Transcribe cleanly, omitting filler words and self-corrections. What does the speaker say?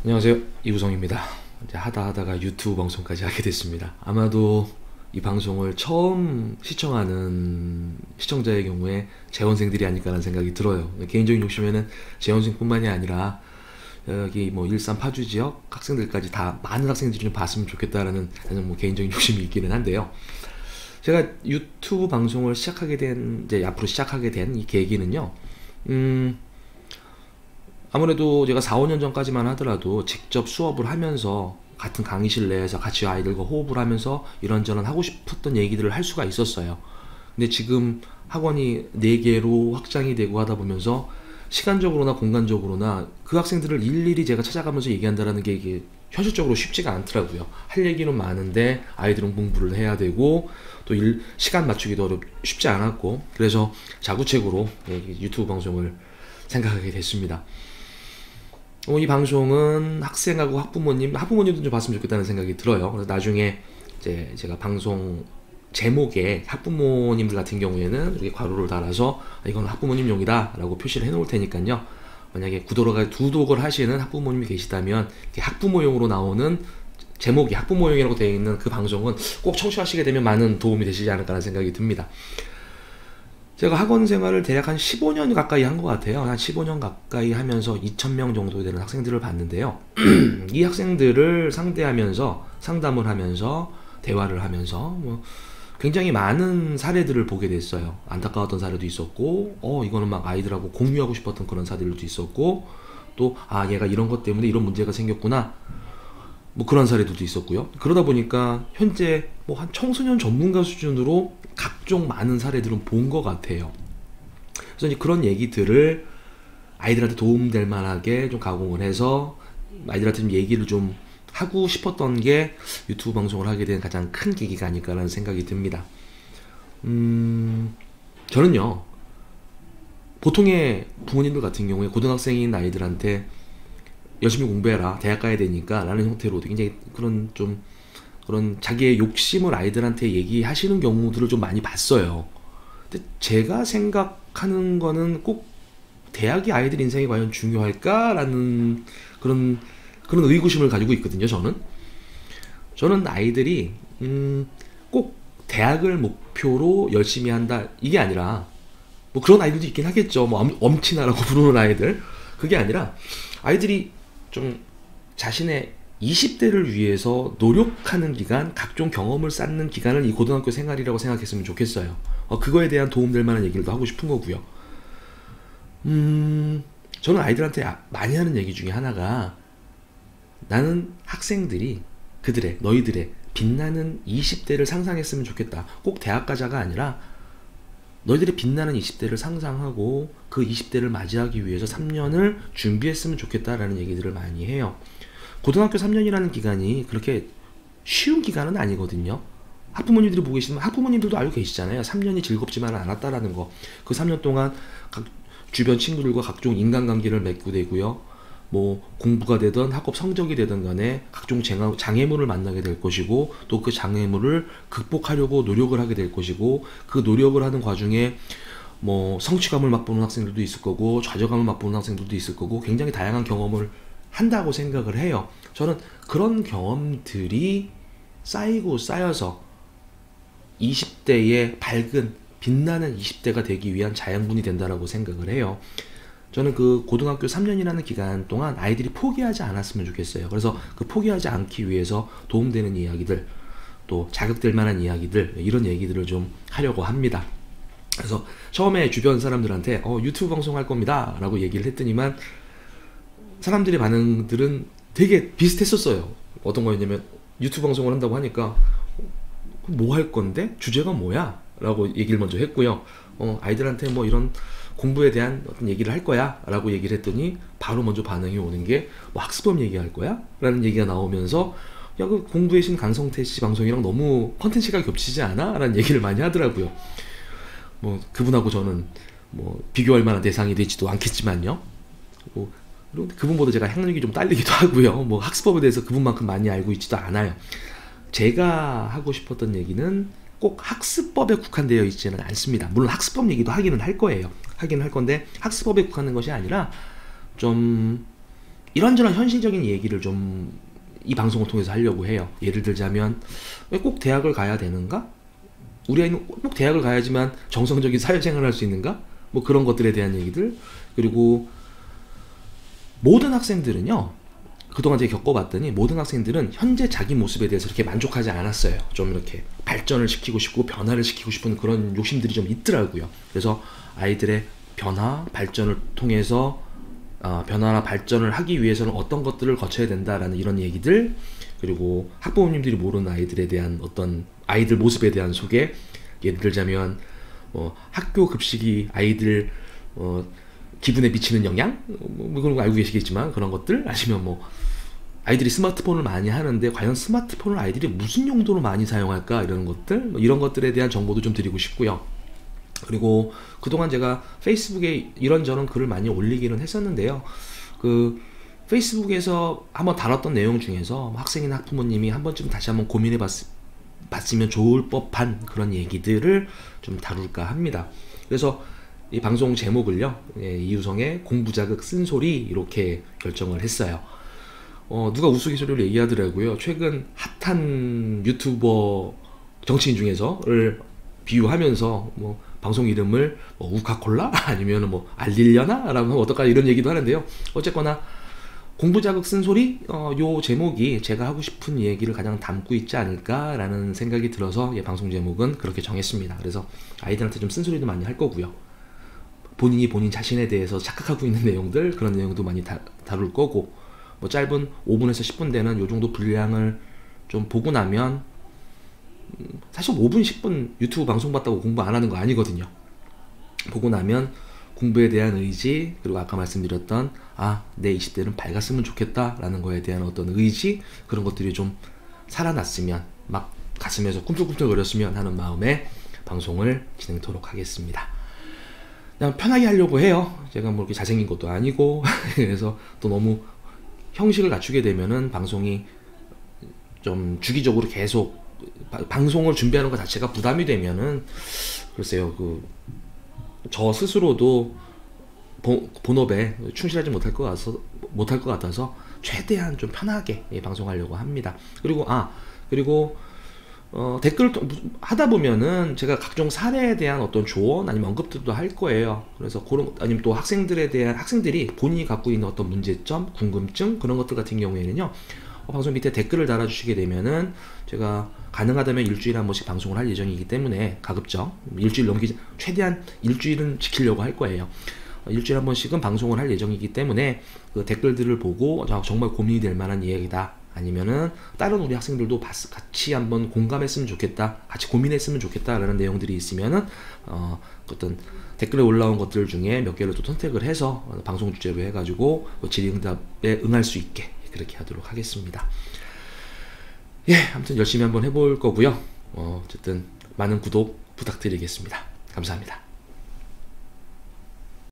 안녕하세요, 이우성입니다. 이제 하다가 유튜브 방송까지 하게 됐습니다. 아마도 이 방송을 처음 시청하는 시청자의 경우에 재원생들이 아닐까라는 생각이 들어요. 개인적인 욕심에는 재원생뿐만이 아니라 여기 뭐 일산 파주 지역 학생들까지 다 많은 학생들이 좀 봤으면 좋겠다라는 뭐 개인적인 욕심이 있기는 한데요. 제가 유튜브 방송을 이제 앞으로 시작하게 된 이 계기는요. 아무래도 제가 4, 5년 전까지만 하더라도 직접 수업을 하면서 같은 강의실 내에서 같이 아이들과 호흡을 하면서 이런저런 하고 싶었던 얘기들을 할 수가 있었어요. 근데 지금 학원이 4개로 확장이 되고 하다 보면서 시간적으로나 공간적으로나 그 학생들을 일일이 제가 찾아가면서 얘기한다는 게 이게 현실적으로 쉽지가 않더라고요. 할 얘기는 많은데 아이들은 공부를 해야 되고 또 시간 맞추기도 쉽지 않았고, 그래서 자구책으로 유튜브 방송을 생각하게 됐습니다. 이 방송은 학생하고 학부모님도 좀 봤으면 좋겠다는 생각이 들어요. 그래서 나중에 이제 제가 방송 제목에 학부모님들 같은 경우에는 이렇게 괄호를 달아서 이건 학부모님용이다 라고 표시를 해 놓을 테니까요. 만약에 구독을 하시는 학부모님이 계시다면 학부모용으로 나오는 제목이 학부모용이라고 되어 있는 그 방송은 꼭 청취하시게 되면 많은 도움이 되시지 않을까라는 생각이 듭니다. 제가 학원 생활을 대략 한 15년 가까이 한 것 같아요. 한 15년 가까이 하면서 2,000명 정도 되는 학생들을 봤는데요. 이 학생들을 상대하면서 상담을 하면서 대화를 하면서 뭐 굉장히 많은 사례들을 보게 됐어요. 안타까웠던 사례도 있었고, 이거는 막 아이들하고 공유하고 싶었던 그런 사례들도 있었고, 또 얘가 이런 것 때문에 이런 문제가 생겼구나, 뭐 그런 사례들도 있었고요. 그러다 보니까 현재 뭐 한 청소년 전문가 수준으로 각종 많은 사례들은 본 것 같아요. 그래서 이제 그런 얘기들을 아이들한테 도움될 만하게 좀 가공을 해서 아이들한테 좀 얘기를 좀 하고 싶었던 게 유튜브 방송을 하게 된 가장 큰 계기가 아닐까라는 생각이 듭니다. 저는요, 보통의 부모님들 같은 경우에 고등학생인 아이들한테 열심히 공부해라, 대학 가야 되니까 라는 형태로 굉장히 그런 자기의 욕심을 아이들한테 얘기하시는 경우들을 좀 많이 봤어요. 근데 제가 생각하는 거는 꼭 대학이 아이들 인생에 과연 중요할까라는 그런 의구심을 가지고 있거든요. 저는 아이들이 꼭 대학을 목표로 열심히 한다 이게 아니라, 뭐 그런 아이들도 있긴 하겠죠. 뭐 엄친아라고 부르는 아이들. 그게 아니라 아이들이 좀 자신의 20대를 위해서 노력하는 기간, 각종 경험을 쌓는 기간을 이 고등학교 생활이라고 생각했으면 좋겠어요. 그거에 대한 도움될 만한 얘기를 하고 싶은 거고요. 저는 아이들한테 많이 하는 얘기 중에 하나가, 나는 학생들이 너희들의 빛나는 20대를 상상했으면 좋겠다. 꼭 대학 가자가 아니라 너희들의 빛나는 20대를 상상하고 그 20대를 맞이하기 위해서 3년을 준비했으면 좋겠다라는 얘기들을 많이 해요. 고등학교 3년이라는 기간이 그렇게 쉬운 기간은 아니거든요. 학부모님들이 보고 계시면 학부모님들도 알고 계시잖아요. 3년이 즐겁지만 않았다라는 거. 그 3년 동안 주변 친구들과 각종 인간관계를 맺고 되고요. 뭐 공부가 되든 학업 성적이 되든 간에 각종 장애물을 만나게 될 것이고, 또 그 장애물을 극복하려고 노력을 하게 될 것이고, 그 노력을 하는 과정에 뭐 성취감을 맛보는 학생들도 있을 거고, 좌절감을 맛보는 학생들도 있을 거고, 굉장히 다양한 경험을 한다고 생각을 해요. 저는 그런 경험들이 쌓여서 20대의 밝은 빛나는 20대가 되기 위한 자양분이 된다라고 생각을 해요. 저는 그 고등학교 3년이라는 기간 동안 아이들이 포기하지 않았으면 좋겠어요. 그래서 그 포기하지 않기 위해서 도움되는 이야기들, 또 자극될 만한 이야기들, 이런 얘기들을 좀 하려고 합니다. 그래서 처음에 주변 사람들한테 유튜브 방송할 겁니다 라고 얘기를 했더니만 사람들의 반응들은 되게 비슷했었어요. 어떤 거였냐면, 유튜브 방송을 한다고 하니까 뭐 할 건데? 주제가 뭐야? 라고 얘기를 먼저 했고요. 아이들한테 뭐 이런 공부에 대한 어떤 얘기를 할 거야 라고 얘기를 했더니 바로 먼저 반응이 오는 게, 뭐 학습법 얘기할 거야? 라는 얘기가 나오면서, 야, 그 공부의 신 강성태 씨 방송이랑 너무 컨텐츠가 겹치지 않아? 라는 얘기를 많이 하더라고요. 뭐 그분하고 저는 뭐 비교할 만한 대상이 되지도 않겠지만요. 그분보다 제가 학력이 좀 딸리기도 하고요. 뭐 학습법에 대해서 그분만큼 많이 알고 있지도 않아요. 제가 하고 싶었던 얘기는 꼭 학습법에 국한되어 있지는 않습니다. 물론 학습법 얘기도 하기는 할 거예요. 하기는 할 건데 학습법에 국한된 것이 아니라 좀 이런저런 현실적인 얘기를 좀 이 방송을 통해서 하려고 해요. 예를 들자면 왜 꼭 대학을 가야 되는가? 우리 아이는 꼭 대학을 가야지만 정상적인 사회생활을 할 수 있는가? 뭐 그런 것들에 대한 얘기들. 그리고 모든 학생들은요, 그동안 제가 겪어봤더니 모든 학생들은 현재 자기 모습에 대해서 이렇게 만족하지 않았어요. 좀 이렇게 발전을 시키고 싶고 변화를 시키고 싶은 그런 욕심들이 좀 있더라고요. 그래서 아이들의 변화, 발전을 통해서 변화나 발전을 하기 위해서는 어떤 것들을 거쳐야 된다라는 이런 얘기들, 그리고 학부모님들이 모르는 아이들에 대한 어떤 아이들 모습에 대한 소개. 예를 들자면 학교 급식이 아이들 기분에 미치는 영향, 뭐 그런 거 알고 계시겠지만 그런 것들, 아니면 뭐 아이들이 스마트폰을 많이 하는데 과연 스마트폰을 아이들이 무슨 용도로 많이 사용할까, 이런 것들, 뭐 이런 것들에 대한 정보도 좀 드리고 싶고요. 그리고 그동안 제가 페이스북에 이런저런 글을 많이 올리기는 했었는데요. 그 페이스북에서 한번 다뤘던 내용 중에서 학생이나 학부모님이 한 번쯤 다시 한번 고민해 봤으면 좋을 법한 그런 얘기들을 좀 다룰까 합니다. 그래서 이 방송 제목을요, 이유성의 공부자극 쓴소리, 이렇게 결정을 했어요. 누가 우스갯소리로 얘기하더라고요. 최근 핫한 유튜버 정치인 중에서를 비유하면서 뭐 방송 이름을 뭐 우카콜라 아니면 뭐 알릴려나 라면 어떨까, 이런 얘기도 하는데요. 어쨌거나 공부자극 쓴소리, 요 제목이 제가 하고 싶은 얘기를 가장 담고 있지 않을까라는 생각이 들어서 방송 제목은 그렇게 정했습니다. 그래서 아이들한테 좀 쓴소리도 많이 할 거고요. 본인이 본인 자신에 대해서 착각하고 있는 내용들, 그런 내용도 많이 다룰 거고, 뭐 짧은 5분에서 10분 되는 요 정도 분량을 좀 보고 나면, 사실 5분 10분 유튜브 방송 봤다고 공부 안 하는 거 아니거든요. 보고 나면 공부에 대한 의지, 그리고 아까 말씀드렸던 내 20대는 밝았으면 좋겠다 라는 거에 대한 어떤 의지, 그런 것들이 좀 살아났으면, 막 가슴에서 꿈틀꿈틀 거렸으면 하는 마음에 방송을 진행토록 하겠습니다. 그냥 편하게 하려고 해요. 제가 뭐 이렇게 잘생긴 것도 아니고 그래서 또 너무 형식을 갖추게 되면은 방송이 좀 주기적으로 계속 방송을 준비하는 것 자체가 부담이 되면은, 글쎄요, 저 스스로도 본업에 충실하지 못할 것 같아서 최대한 좀 편하게 방송하려고 합니다. 그리고 댓글을 하다 보면은 제가 각종 사례에 대한 어떤 조언 아니면 언급들도 할 거예요. 그래서 아니면 또 학생들이 본인이 갖고 있는 어떤 문제점, 궁금증, 그런 것들 같은 경우에는요, 방송 밑에 댓글을 달아주시게 되면은 제가 가능하다면 일주일에 한 번씩 방송을 할 예정이기 때문에, 가급적 최대한 일주일은 지키려고 할 거예요. 일주일에 한 번씩은 방송을 할 예정이기 때문에 그 댓글들을 보고 정말 고민이 될 만한 이야기다, 아니면은 다른 우리 학생들도 같이 한번 공감했으면 좋겠다, 같이 고민했으면 좋겠다 라는 내용들이 있으면은 어떤 댓글에 올라온 것들 중에 몇 개를 또 선택을 해서 방송 주제로 해가지고 질의응답에 응할 수 있게 그렇게 하도록 하겠습니다. 아무튼 열심히 한번 해볼 거고요. 어쨌든 많은 구독 부탁드리겠습니다. 감사합니다.